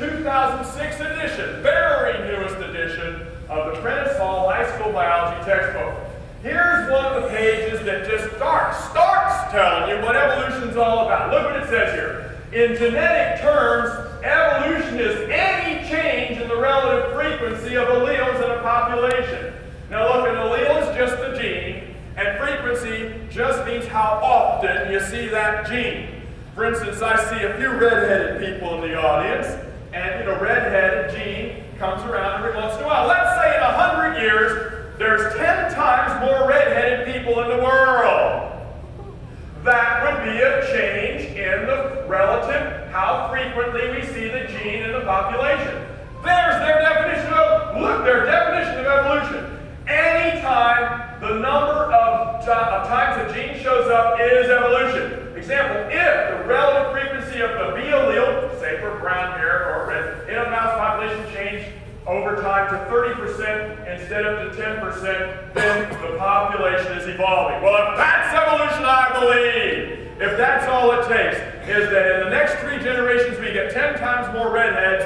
2006 edition, very newest edition of the Prentice Hall High School Biology textbook. Here's one of the pages that just starts telling you what evolution's all about. Look what it says here. In genetic terms, evolution is any change in the relative frequency of alleles in a population. Now look, an allele is just a gene, and frequency just means how often you see that gene. For instance, I see a few red-headed people in the audience, and red-headed gene comes around every once in a while. Let's say in 100 years, there's 10 times more red-headed people in the world. That would be a change in the relative, how frequently we see the gene in the population. There's their definition of evolution. Anytime the number of times a gene shows up is evolution. Example, if the relative frequency of the B allele, say for brown hair or red, in a mouse population changed over time to 30% instead of to 10%, then the population is evolving. Well, if that's evolution, I believe, if that's all it takes, is that in the next 3 generations we get 10 times more redheads,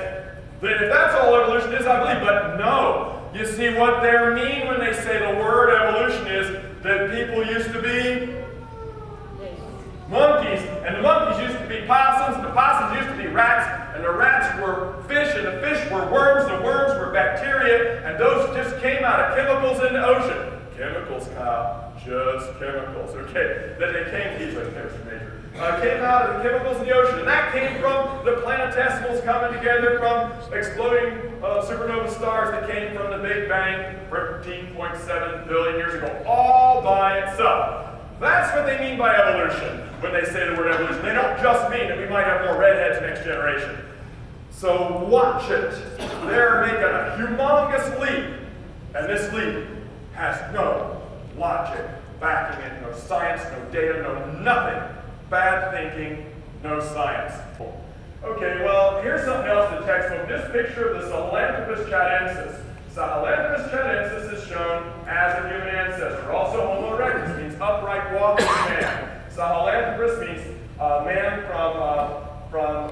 then if that's all evolution is, I believe. But no. You see, what they mean when they say the word evolution is that people used to be monkeys, and the monkeys used to be possums, and the possums used to be rats, and the rats were fish, and the fish were worms, the worms were bacteria, and those just came out of chemicals in the ocean. Chemicals, Kyle, just chemicals, okay? That they came, he's a chemistry major, came out of the chemicals in the ocean, and that came from the planetesimals coming together from exploding supernova stars that came from the Big Bang 13.7 billion years ago, all by itself. That's what they mean by evolution when they say the word evolution. They don't just mean that we might have more redheads next generation. So watch it. They're making a humongous leap, and this leap has no logic backing it, no science, no data, no nothing. Bad thinking, no science. Okay, well, here's something else in the textbook. This picture of the Sahelanthropus chadensis. Sahelanthropus chadensis is shown as a human ancestor. Also, Homo erectus means upright walking man. Sahelanthropus means man from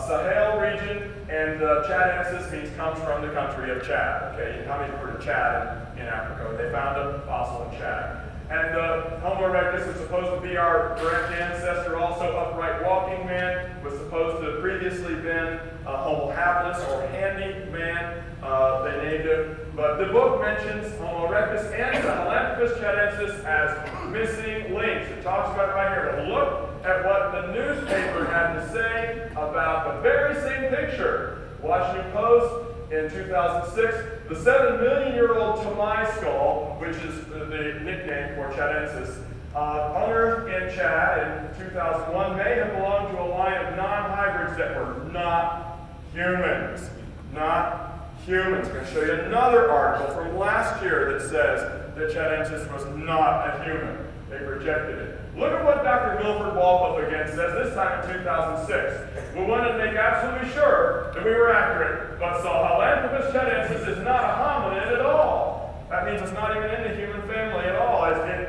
Sahel region, and chadensis means comes from the country of Chad. Okay, how many have heard of Chad in Africa? They found a fossil in Chad. And Homo erectus is supposed to be our direct ancestor, also upright walking man, was supposed to have previously been Homo habilis, or handy man, they named it. But the book mentions Homo erectus and Sahelanthropus chadensis as missing links. It talks about it right here. But look at what the newspaper had to say about the very same picture. Washington Post in 2006, the 7-million-year-old Tamai skull, which is the nickname for chadensis, unearthed in Chad in 2001, may have belonged to a line of non-hybrids that were not humans. Not humans. I'm going to show you another article from last year that says that chadensis was not a human. They rejected it. Look at what Dr. Milford Walpole again says, this time in 2006. We wanted to make absolutely sure that we were accurate, but Sahelanthropus chadensis is not a hominid at all. That means it's not even in the human family at all.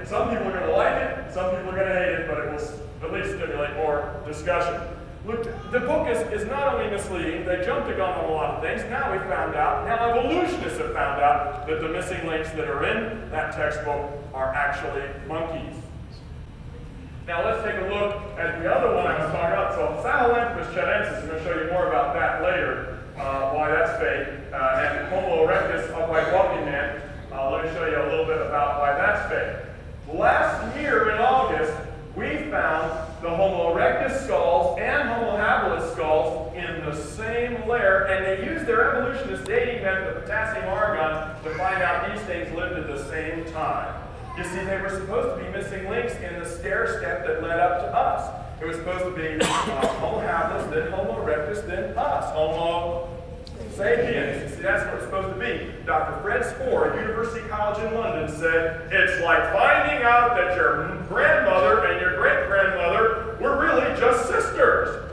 Some people are going to like it, some people are going to hate it, but it will at least stimulate more discussion. Look, the book is not only misleading, they jumped the gun on a lot of things. Now evolutionists have found out that the missing links that are in that textbook are actually monkeys. Now let's take a look at the other one I was talking about. So Sahelanthropus chadensis, I'm going to show you more about that later, why that's fake. And Homo erectus, upright walking man, let me show you a little bit about why that's fake. Last year in August, we found the Homo erectus skulls and Homo habilis skulls in the same layer, and they used their evolutionist dating method of potassium argon to find out these things lived at the same time. You see, they were supposed to be missing links in the stair step that led up to us. It was supposed to be Homo habilis, then Homo erectus, then us, Homo sapiens. You see, that's what it's supposed to be. Dr. Fred Spohr at University College in London said, it's like finding out that your grandmother and your great-grandmother were really just sisters.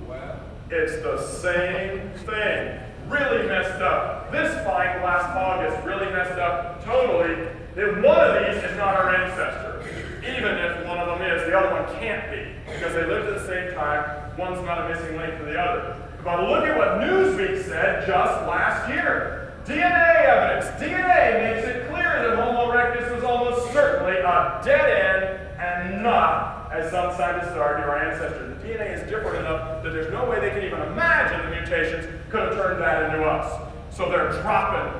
Wow. It's the same thing. Really messed up. This find last August really messed up totally. If one of these is not our ancestor, even if one of them is, the other one can't be, because they lived at the same time. One's not a missing link to the other. But look at what Newsweek said just last year. DNA evidence. DNA makes it clear that Homo erectus was almost certainly a dead end and not, as some scientists argue, our ancestor. The DNA is different enough that there's no way they can even imagine the mutations could have turned that into us. So they're dropping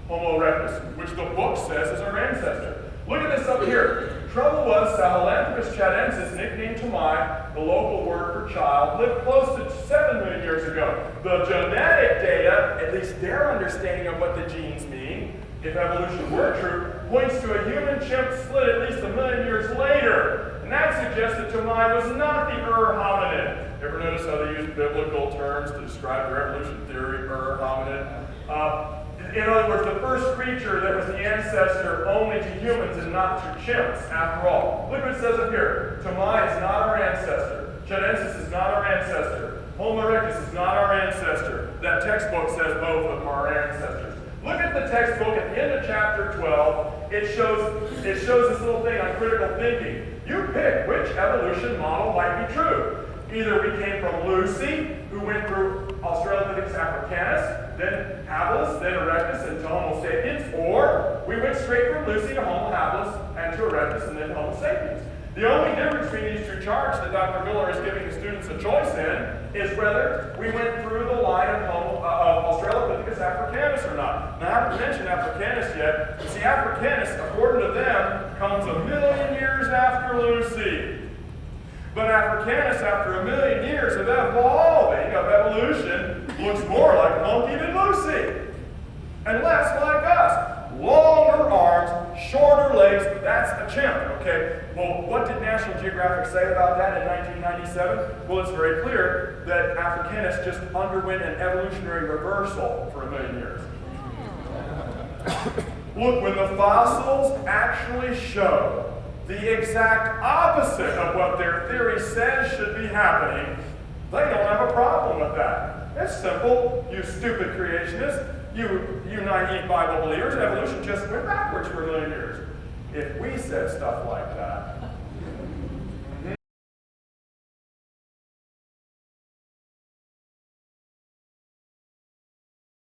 Homo erectus, which the book says is our ancestor. Look at this up here. Trouble was, Sahelanthropus chadensis, nicknamed Tomai, the local word for child, lived close to 7 million years ago. The genetic data, at least their understanding of what the genes mean, if evolution were true, points to a human-chimp split at least 1 million years later. And that suggests that Tomai was not the hominid. Ever notice how they use biblical terms to describe their evolution theory, hominid? In other words, the first creature that was the ancestor only to humans and not to chimps, after all. Look what it says up here. Tomai is not our ancestor. Chadensis is not our ancestor. Homo erectus is not our ancestor. That textbook says both of them are our ancestors. Look at the textbook at the end of chapter 12. It shows this little thing on critical thinking. You pick which evolution model might be true. Either we came from Lucy, who went through Australopithecus africanus, then habilis, then erectus, and to Homo sapiens, or we went straight from Lucy to Homo habilis, and to erectus, and then to Homo sapiens. The only difference between these two charts that Dr. Miller is giving the students a choice in is whether we went through the line of Australopithecus africanus or not. Now, I haven't mentioned africanus yet. You see, africanus, according to them, comes 1 million years after Lucy. But africanus, after 1 million years of evolving, of evolution, looks more like monkey than Lucy. And less like us. Longer arms, shorter legs, that's a chimp, okay? Well, what did National Geographic say about that in 1997? Well, it's very clear that africanus just underwent an evolutionary reversal for 1 million years. Look, when the fossils actually show the exact opposite of what their theory says should be happening, they don't have a problem with that. It's simple, you stupid creationists, you naive Bible believers, evolution just went backwards for 1 million years. If we said stuff like that,